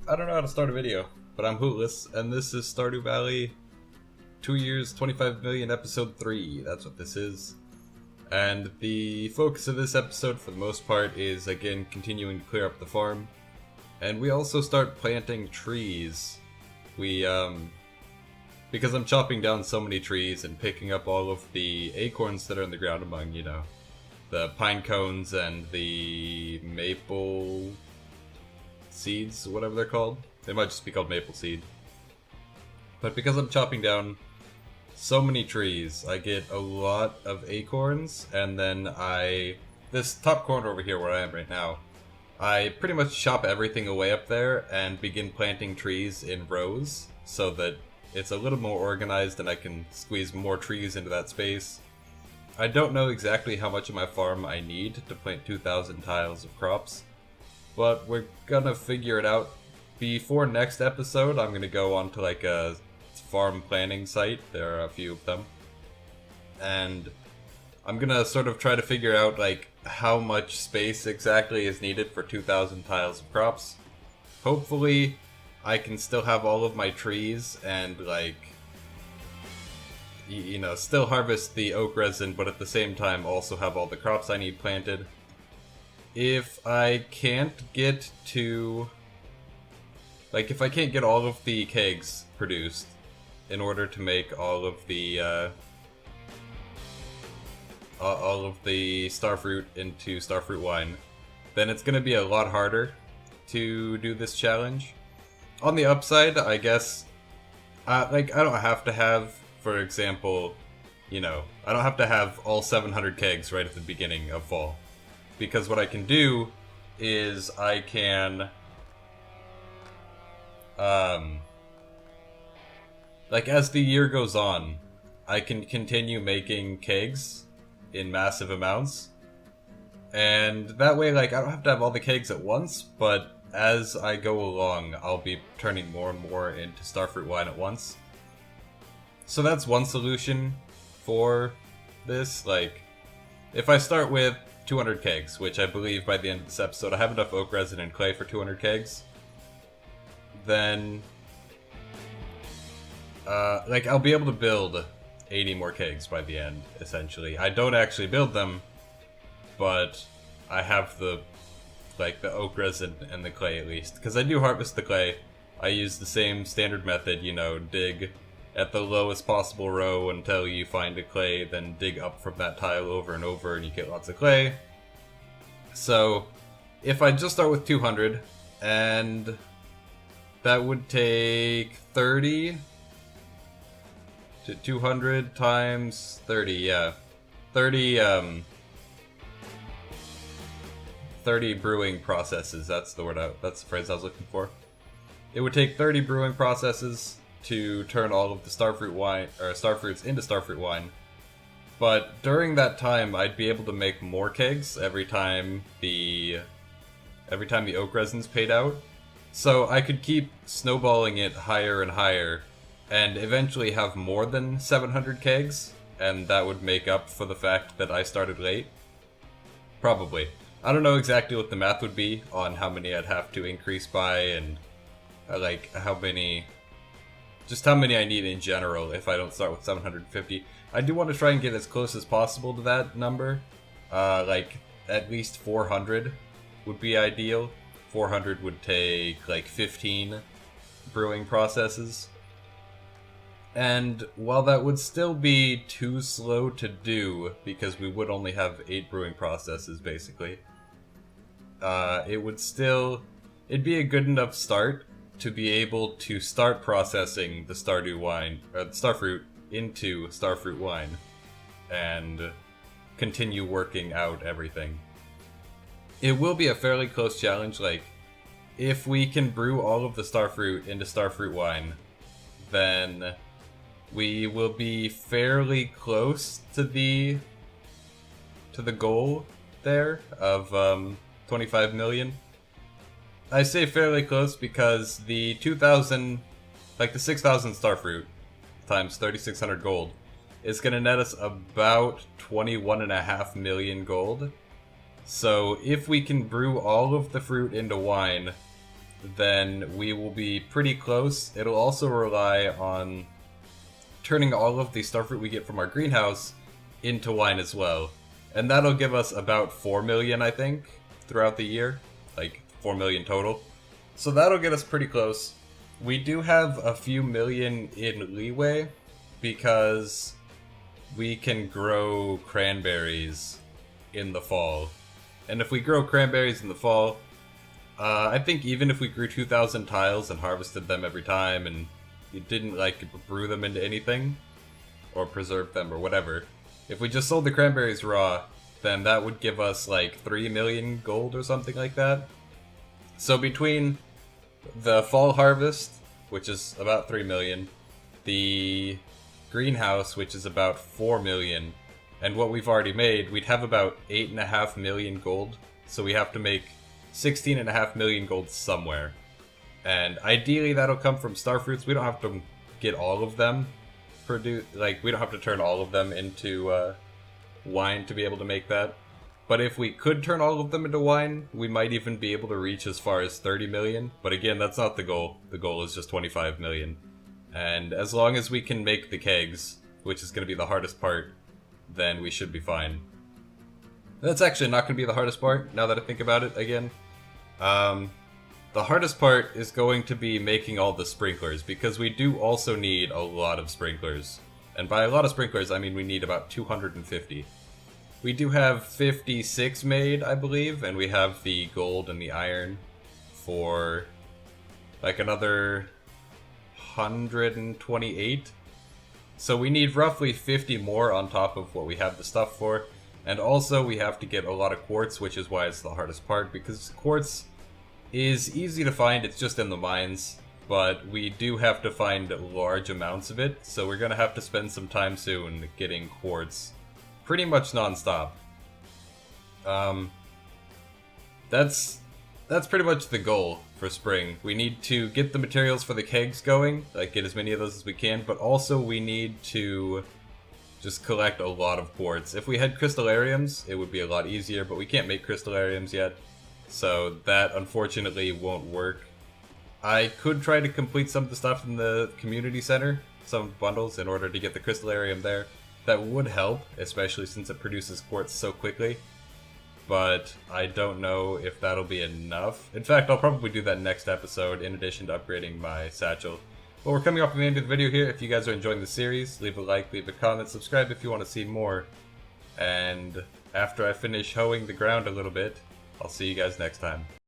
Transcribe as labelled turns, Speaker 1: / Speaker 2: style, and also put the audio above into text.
Speaker 1: I don't know how to start a video, but I'm Hootless, and this is Stardew Valley 2 years, 25 million, episode 3. That's what this is. And the focus of this episode, for the most part, is again continuing to clear up the farm. And we also start planting trees. Because I'm chopping down so many trees and picking up all of the acorns that are in the ground among, the pine cones and the maple seeds, whatever they're called. They might just be called maple seed. But because I'm chopping down so many trees, I get a lot of acorns, and then this top corner over here where I am right now, I pretty much chop everything away up there and begin planting trees in rows so that it's a little more organized and I can squeeze more trees into that space. I don't know exactly how much of my farm I need to plant 2,000 tiles of crops, but we're gonna figure it out. Before next episode, I'm gonna go onto like a farm planning site. There are a few of them. And I'm gonna sort of try to figure out like how much space exactly is needed for 2,000 tiles of crops. Hopefully, I can still have all of my trees and still harvest the oak resin, but at the same time also have all the crops I need planted. If I can't get if I can't get all of the kegs produced in order to make all of the starfruit into starfruit wine, then it's gonna be a lot harder to do this challenge. On the upside, I guess, I don't have to have, for example, I don't have to have all 700 kegs right at the beginning of fall. Because what I can do is I can, as the year goes on, I can continue making kegs in massive amounts. And that way, I don't have to have all the kegs at once, but as I go along, I'll be turning more and more into starfruit wine at once. So that's one solution for this. If I start with 200 kegs, which I believe by the end of this episode I have enough oak resin and clay for 200 kegs, then I'll be able to build 80 more kegs by the end, essentially. I don't actually build them, but I have the oak resin and the clay at least. Because I do harvest the clay. I use the same standard method, dig at the lowest possible row until you find a clay, then dig up from that tile over and over and you get lots of clay. So, if I just start with 200, and that would take 30 to 200 times 30, yeah. 30 brewing processes, that's the phrase I was looking for. It would take 30 brewing processes to turn all of the starfruits into starfruit wine. But during that time, I'd be able to make more kegs every time the oak resin's paid out. So I could keep snowballing it higher and higher, and eventually have more than 700 kegs, and that would make up for the fact that I started late. Probably. I don't know exactly what the math would be on how many I'd have to increase by, and how many I need in general if I don't start with 750. I do want to try and get as close as possible to that number. At least 400 would be ideal. 400 would take 15 brewing processes. And while that would still be too slow to do, because we would only have 8 brewing processes basically, it'd be a good enough start to be able to start processing the Stardew wine, or the starfruit, into starfruit wine, and continue working out everything. It will be a fairly close challenge. If we can brew all of the starfruit into starfruit wine, then we will be fairly close to the goal there of 25 million. I say fairly close because the 2,000, the 6,000 starfruit times 3,600 gold is going to net us about 21.5 million gold. So if we can brew all of the fruit into wine then we will be pretty close. It'll also rely on turning all of the starfruit we get from our greenhouse into wine as well. And that'll give us about 4 million, I think, throughout the year. Like, 4 million total. So that'll get us pretty close. We do have a few million in leeway because we can grow cranberries in the fall. And if we grow cranberries in the fall, I think even if we grew 2,000 tiles and harvested them every time and you didn't like brew them into anything or preserve them or whatever, if we just sold the cranberries raw, then that would give us like 3 million gold or something like that. So between the fall harvest, which is about 3 million, the greenhouse, which is about 4 million, and what we've already made, we'd have about 8.5 million gold. So we have to make 16.5 million gold somewhere. And ideally that'll come from starfruits. We don't have to get all of them we don't have to turn all of them into wine to be able to make that. But if we could turn all of them into wine, we might even be able to reach as far as 30 million. But again, that's not the goal. The goal is just 25 million. And as long as we can make the kegs, which is going to be the hardest part, then we should be fine. That's actually not going to be the hardest part, now that I think about it again. The hardest part is going to be making all the sprinklers, because we do also need a lot of sprinklers. And by a lot of sprinklers, I mean we need about 250. We do have 56 made, I believe, and we have the gold and the iron for like another 128. So we need roughly 50 more on top of what we have the stuff for. And also we have to get a lot of quartz, which is why it's the hardest part, because quartz is easy to find, it's just in the mines, but we do have to find large amounts of it, so we're gonna have to spend some time soon getting quartz pretty much non-stop. That's pretty much the goal for spring. We need to get the materials for the kegs going, like get as many of those as we can, but also we need to just collect a lot of quartz. If we had crystallariums, it would be a lot easier, but we can't make crystallariums yet, so that unfortunately won't work. I could try to complete some of the stuff in the community center, some bundles, in order to get the crystallarium there. That would help, especially since it produces quartz so quickly, but I don't know if that'll be enough. In fact, I'll probably do that next episode in addition to upgrading my satchel. Well, we're coming up to the end of the video here. If you guys are enjoying the series, leave a like, leave a comment, subscribe if you want to see more. And after I finish hoeing the ground a little bit, I'll see you guys next time.